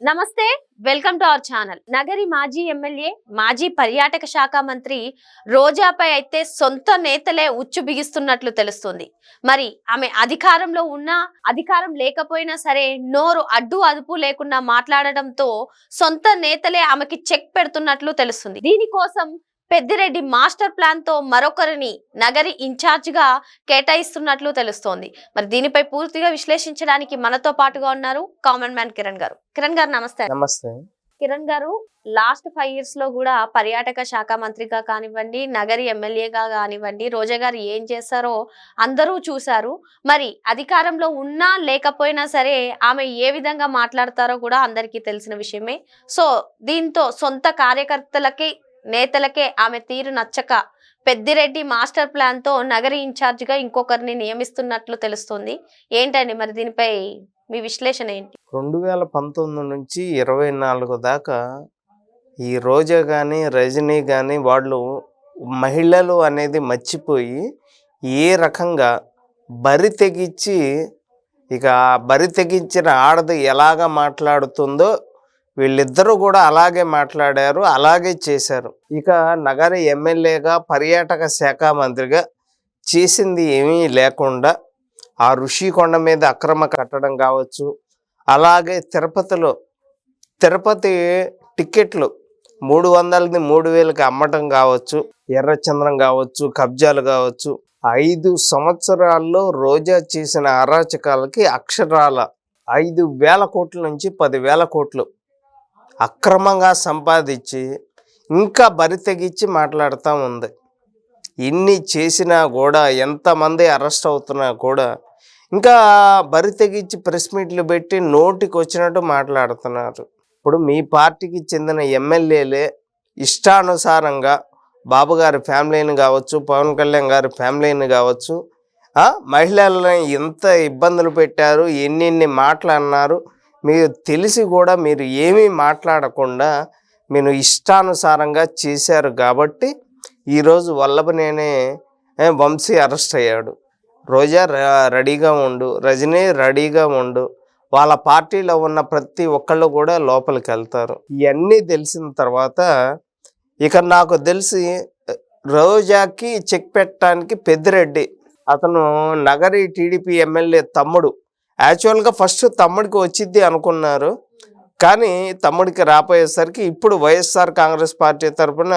నమస్తే, welcome to our channel. Nagari మాజీ MLA, మాజీ పర్యాటక శాఖ మంత్రి రోజాపై అయితే సొంత నేతలే ఉచ్చు బిగిస్తున్నట్లు తెలుస్తుంది. మరి ఆమె అధికారంలో ఉన్నా, అధికారం లేకపోయినా సరే నోరు అడ్డు అదుపు లేకుండా మాట్లాడడంతో సొంత నేతలే ఆమెకి చెక్ పెడుతున్నట్లు తెలుస్తుంది. దీనికోసం పెద్దిరెడ్డి మాస్టర్ ప్లాన్ తో మరొకరిని నగరి ఇన్ఛార్జ్ గా కేటాయిస్తున్నట్లు తెలుస్తోంది. మరి దీనిపై పూర్తిగా విశ్లేషించడానికి మనతో పాటుగా ఉన్నారు కామన్ మ్యాన్ కిరణ్ గారు. కిరణ్ గారు నమస్తే. నమస్తే కిరణ్ గారు, లాస్ట్ 5 years లో కూడా పర్యాటక శాఖ మంత్రిగా కానివ్వండి, నగరి ఎమ్మెల్యేగా కానివ్వండి, రోజా గారు ఏం చేశారో అందరూ చూశారు. మరి అధికారంలో ఉన్నా లేకపోయినా సరే ఆమె ఏ విధంగా మాట్లాడతారో కూడా అందరికీ తెలిసిన విషయమే. సో దీంతో సొంత కార్యకర్తలకి, నేతలకే ఆమె తీరు నచ్చక పెద్దిరెడ్డి మాస్టర్ ప్లాన్ తో నగరి ఇన్ఛార్జ్ గా ఇంకొకరిని నియమిస్తున్నట్లు తెలుస్తుంది. ఏంటండి మరి దీనిపై మీ విశ్లేషణ ఏంటి? 2019 నుంచి 24 దాకా ఈ రోజా కానీ రజనీ కానీ వాళ్ళు మహిళలు అనేది మర్చిపోయి ఏ రకంగా బరి తెగించి, ఇక బరి తెగించిన ఆడది ఎలాగ మాట్లాడుతుందో వీళ్ళిద్దరూ కూడా అలాగే మాట్లాడారు, అలాగే చేశారు. ఇక నగర ఎమ్మెల్యేగా, పర్యాటక శాఖ మంత్రిగా చేసింది ఏమీ లేకుండా ఆ ఋషికొండ మీద అక్రమ కట్టడం కావచ్చు, అలాగే తిరుపతి టికెట్లు 300ని 3000కి అమ్మటం కావచ్చు, ఎర్రచంద్రం కావచ్చు, కబ్జాలు కావచ్చు. 5 సంవత్సరాల్లో రోజా చేసిన అరాచకాలకి అక్షరాల 5,000 కోట్ల నుంచి 10,000 కోట్లు అక్రమంగా సంపాదించి ఇంకా బరి తెగించి మాట్లాడుతూ ఉంది. ఇన్ని చేసినా కూడా, ఎంతమంది అరెస్ట్ అవుతున్నా కూడా ఇంకా బరి తెగించి ప్రెస్ మీట్లు పెట్టి నోటికి వచ్చినట్టు మాట్లాడుతున్నారు. ఇప్పుడు మీ పార్టీకి చెందిన ఎమ్మెల్యేలే ఇష్టానుసారంగా బాబు గారి ఫ్యామిలీని కావచ్చు, పవన్ కళ్యాణ్ గారి ఫ్యామిలీని కావచ్చు, మహిళలను ఎంత ఇబ్బందులు పెట్టారు, ఎన్ని మాటలు అన్నారు, మీరు తెలిసి కూడా మీరు ఏమీ మాట్లాడకుండా మీరు ఇష్టానుసారంగా చేశారు. కాబట్టి ఈరోజు వల్లభనేని వంశీ అరెస్ట్ అయ్యాడు. రోజా రెడీగా ఉండు, రజనీ రెడీగా ఉండు, వాళ్ళ పార్టీలో ఉన్న ప్రతి ఒక్కళ్ళు కూడా లోపలికి వెళ్తారు. ఇవన్నీ తెలిసిన తర్వాత ఇక నాకు తెలిసి రోజాకి చెక్ పెట్టడానికి పెద్దిరెడ్డి, అతను నగరి టీడీపీ ఎమ్మెల్యే తమ్ముడు, యాక్చువల్గా ఫస్ట్ తమ్ముడికి వచ్చిద్ది అనుకున్నారు, కానీ తమ్ముడికి రాపోయేసరికి ఇప్పుడు వైఎస్ఆర్ కాంగ్రెస్ పార్టీ తరఫున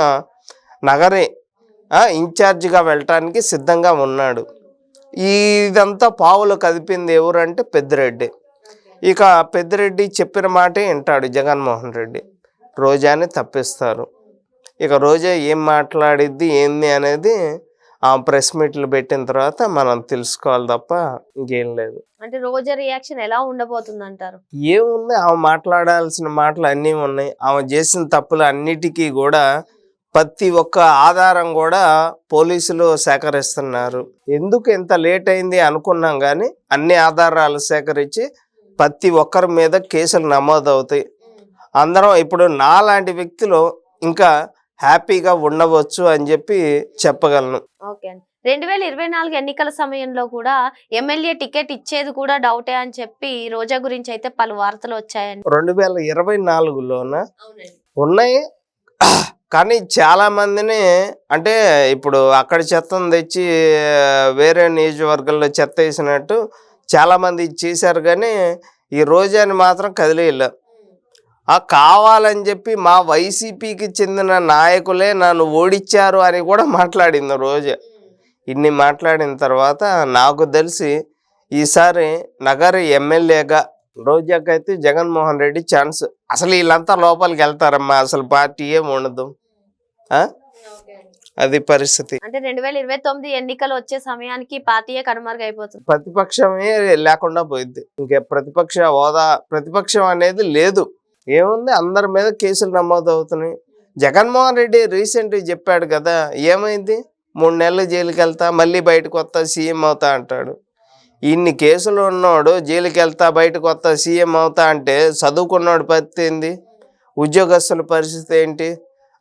నగరి ఇన్ఛార్జిగా వెళ్ళటానికి సిద్ధంగా ఉన్నాడు. ఇదంతా పావులు కదిపింది ఎవరంటే పెద్దిరెడ్డి. ఇక పెద్దిరెడ్డి చెప్పిన మాటే వింటాడు జగన్మోహన్ రెడ్డి, రోజాని తప్పిస్తారు. ఇక రోజా ఏం మాట్లాడిద్ది ఏంది అనేది ఆ ప్రెస్ మీట్లు పెట్టిన తర్వాత మనం తెలుసుకోవాలి తప్ప ఇంకేం లేదు. అంటే రోజా రియాక్షన్ ఎలా ఉండబోతుంది అంటారు? ఏముంది, ఆమె మాట్లాడాల్సిన మాటలు అన్నీ ఉన్నాయి. ఆమె చేసిన తప్పులు అన్నిటికీ కూడా ప్రతి ఒక్క ఆధారం కూడా పోలీసులు సేకరిస్తున్నారు. ఎందుకు ఇంత లేట్ అయింది అనుకున్నాం, కానీ అన్ని ఆధారాలు సేకరించి ప్రతి ఒక్కరి మీద కేసులు నమోదవుతాయి. అందరం ఇప్పుడు నాలాంటి వ్యక్తులు ఇంకా హ్యాపీగా ఉండవచ్చు అని చెప్పి చెప్పగలను. ఓకే అండి. 2024 ఎన్నికల సమయంలో కూడా ఎమ్మెల్యే టికెట్ ఇచ్చేది కూడా డౌటే అని చెప్పి రోజా గురించి అయితే పలు వార్తలు వచ్చాయండి. 2024లోన ఉన్నాయి, కానీ చాలా మందిని, అంటే ఇప్పుడు అక్కడ చెత్తను తెచ్చి వేరే నియోజకవర్గాల్లో చెత్త వేసినట్టు చాలా మంది చేశారు, కానీ ఈ రోజాని మాత్రం కదిలేయలే. కావాలని చెప్పి మా వైసీపీకి చెందిన నాయకులే నన్ను ఓడించారు అని కూడా మాట్లాడింది రోజా. ఇన్ని మాట్లాడిన తర్వాత నాకు తెలిసి ఈసారి నగర ఎమ్మెల్యేగా రోజాకైతే జగన్మోహన్ రెడ్డి ఛాన్స్. అసలు వీళ్ళంతా లోపలికి వెళ్తారమ్మా, అసలు పార్టీ ఏమి ఉండదు, అది పరిస్థితి. అంటే 2029 ఎన్నికలు వచ్చే సమయానికి పార్టీయే కనుమరుగైపోతుంది, ప్రతిపక్షమే లేకుండా పోయింది. ఇంకే ప్రతిపక్ష హోదా, ప్రతిపక్షం అనేది లేదు. ఏముంది, అందరి మీద కేసులు నమోదవుతున్నాయి. జగన్మోహన్ రెడ్డి రీసెంట్గా చెప్పాడు కదా, ఏమైంది, 3 నెలలు జైలుకి వెళ్తా, మళ్ళీ బయటకు వస్తా, సీఎం అవుతా అంటాడు. ఇన్ని కేసులు ఉన్నోడు జైలుకి వెళ్తా, బయటకు వస్తా, సీఎం అవుతా అంటే చదువుకున్నోడు పరిస్థితి ఏంటి, ఉద్యోగస్తుల పరిస్థితి ఏంటి,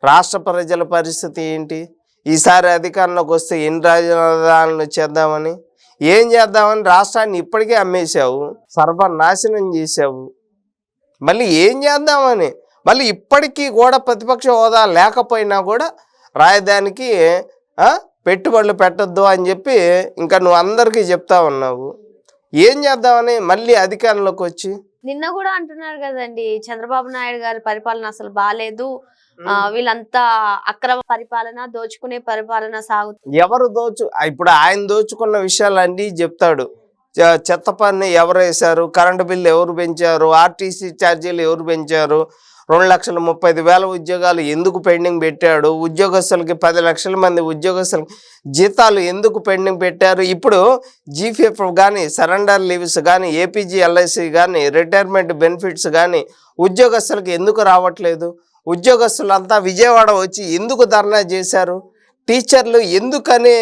రాష్ట్ర ప్రజల పరిస్థితి ఏంటి? ఈసారి అధికారంలోకి వస్తే ఎన్ని రాజధానులు చేద్దామని, ఏం చేద్దామని రాష్ట్రాన్ని ఇప్పటికే అమ్మేశావు, సర్వనాశనం చేశావు. మళ్ళీ ఏం చేద్దామని. మళ్ళీ ఇప్పటికీ కూడా ప్రతిపక్ష హోదా లేకపోయినా కూడా రాజధానికి పెట్టుబడులు పెట్టొద్దు అని చెప్పి ఇంకా నువ్వు అందరికీ చెప్తా ఉన్నావు. ఏం చేద్దామని మళ్ళీ అధికారంలోకి వచ్చి. నిన్న కూడా అంటున్నారు కదండి, చంద్రబాబు నాయుడు గారి పరిపాలన అసలు బాలేదు, వీళ్ళంతా అక్రమ పరిపాలన, దోచుకునే పరిపాలన సాగుతుంది. ఎవరు ఇప్పుడు ఆయన దోచుకున్న విషయాలన్నీ చెప్తాడు. చెత్త పన్ను ఎవరు వేశారు, కరెంటు బిల్లు ఎవరు పెంచారు, ఆర్టీసీ ఛార్జీలు ఎవరు పెంచారు, 2,35,000 ఉద్యోగాలు ఎందుకు పెండింగ్ పెట్టాడు, ఉద్యోగస్తులకి 10 లక్షల మంది ఉద్యోగస్తులకి జీతాలు ఎందుకు పెండింగ్ పెట్టారు, ఇప్పుడు జీపీఎఫ్ కానీ, సరెండర్ లీవ్స్ కానీ, ఏపీజీఎల్ఐసి కానీ, రిటైర్మెంట్ బెనిఫిట్స్ కానీ ఉద్యోగస్తులకి ఎందుకు రావట్లేదు, ఉద్యోగస్తులంతా విజయవాడ వచ్చి ఎందుకు ధర్నా చేశారు, టీచర్లు ఎందుకని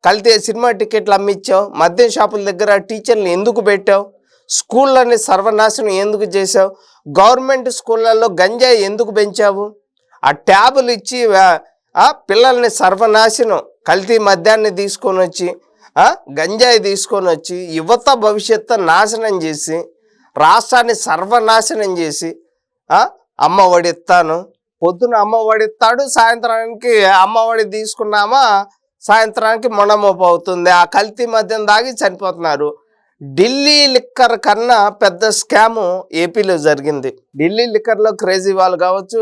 కల్తీ సినిమా టికెట్లు అమ్మించావు, మద్యం షాపుల దగ్గర టీచర్లు ఎందుకు పెట్టావు, స్కూళ్ళని సర్వనాశనం ఎందుకు చేసావు, గవర్నమెంట్ స్కూళ్ళల్లో గంజాయి ఎందుకు పెంచావు, ఆ ట్యాబులు ఇచ్చి పిల్లల్ని సర్వనాశనం, కల్తీ మద్యాన్ని తీసుకొని వచ్చి గంజాయి తీసుకొని వచ్చి యువత భవిష్యత్తు నాశనం చేసి రాష్ట్రాన్ని సర్వనాశనం చేసి అమ్మ ఒడి ఇస్తాను, పొద్దున అమ్మ ఒడి ఇస్తాడు, సాయంత్రానికి అమ్మ ఒడి తీసుకున్నామా సాయంత్రానికి మొండమోపు అవుతుంది, ఆ కల్తీ మద్యం దాగి చనిపోతున్నారు. ఢిల్లీ లిక్కర్ కన్నా పెద్ద స్కాము ఏపీలో జరిగింది. ఢిల్లీ లిక్కర్లో క్రేజీ వాళ్ళు కావచ్చు,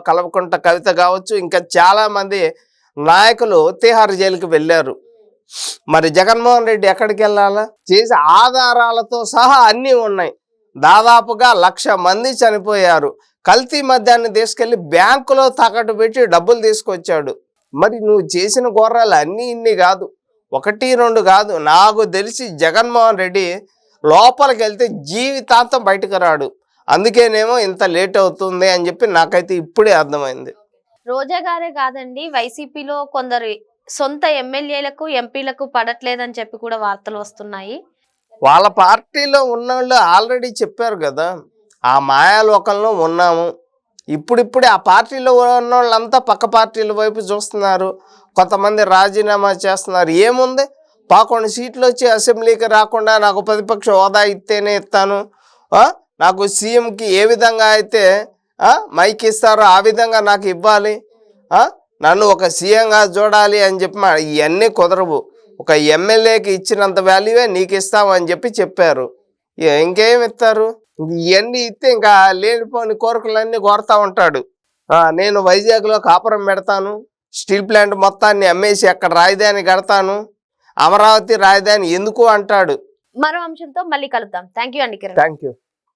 కల్వకుంట్ల కవిత కావచ్చు, ఇంకా చాలామంది నాయకులు తిహార్ జైలుకి వెళ్ళారు. మరి జగన్మోహన్ రెడ్డి ఎక్కడికి వెళ్ళాలా? చేసి ఆధారాలతో సహా అన్నీ ఉన్నాయి. దాదాపుగా 1,00,000 మంది చనిపోయారు. కల్తీ మద్యాన్ని తీసుకెళ్లి బ్యాంకులో తాకట్టు పెట్టి డబ్బులు తీసుకొచ్చాడు. మరి నువ్వు చేసిన ఘోరాలు అన్నీ ఇన్ని కాదు, 1, 2 కాదు. నాకు తెలిసి జగన్మోహన్ రెడ్డి లోపలికి వెళ్తే జీవితాంతం బయటకు రాడు. అందుకేనేమో ఇంత లేట్ అవుతుంది అని చెప్పి నాకైతే ఇప్పుడే అర్థమైంది. రోజా గారే కాదండి, వైసీపీలో కొందరు సొంత ఎమ్మెల్యేలకు, ఎంపీలకు పడట్లేదని చెప్పి కూడా వార్తలు వస్తున్నాయి. వాళ్ళ పార్టీలో ఉన్నోళ్ళు ఆల్రెడీ చెప్పారు కదా, ఆ మాయాలోకంలో ఉన్నాము. ఇప్పుడిప్పుడే ఆ పార్టీలో ఉన్న వాళ్ళంతా పక్క పార్టీల వైపు చూస్తున్నారు. కొంతమంది రాజీనామా చేస్తున్నారు. ఏముంది, 11 సీట్లు వచ్చి అసెంబ్లీకి రాకుండా నాకు ప్రతిపక్ష హోదా ఇస్తేనే ఇస్తాను, నాకు సీఎంకి ఏ విధంగా అయితే మైక్ ఇస్తారో ఆ విధంగా నాకు ఇవ్వాలి, నన్ను ఒక సీఎంగా చూడాలి అని చెప్పి ఇవన్నీ కుదరవు. ఒక ఎమ్మెల్యేకి ఇచ్చినంత వాల్యూవే నీకు ఇస్తాము అని చెప్పారు. ఇంకేం ఇస్తారు? ఇవన్నీ ఇస్తే ఇంకా లేనిపోని కోరికలన్నీ కోరుతా ఉంటాడు. నేను వైజాగ్లో కాపురం పెడతాను, స్టీల్ ప్లాంట్ మొత్తాన్ని అమ్మేసి అక్కడ రాజధాని కడతాను, అమరావతి రాజధాని ఎందుకు అంటాడు. మరో అంశంతో మళ్ళీ కలుద్దాం. థ్యాంక్ యూ అండి కిరణ్. Thank you.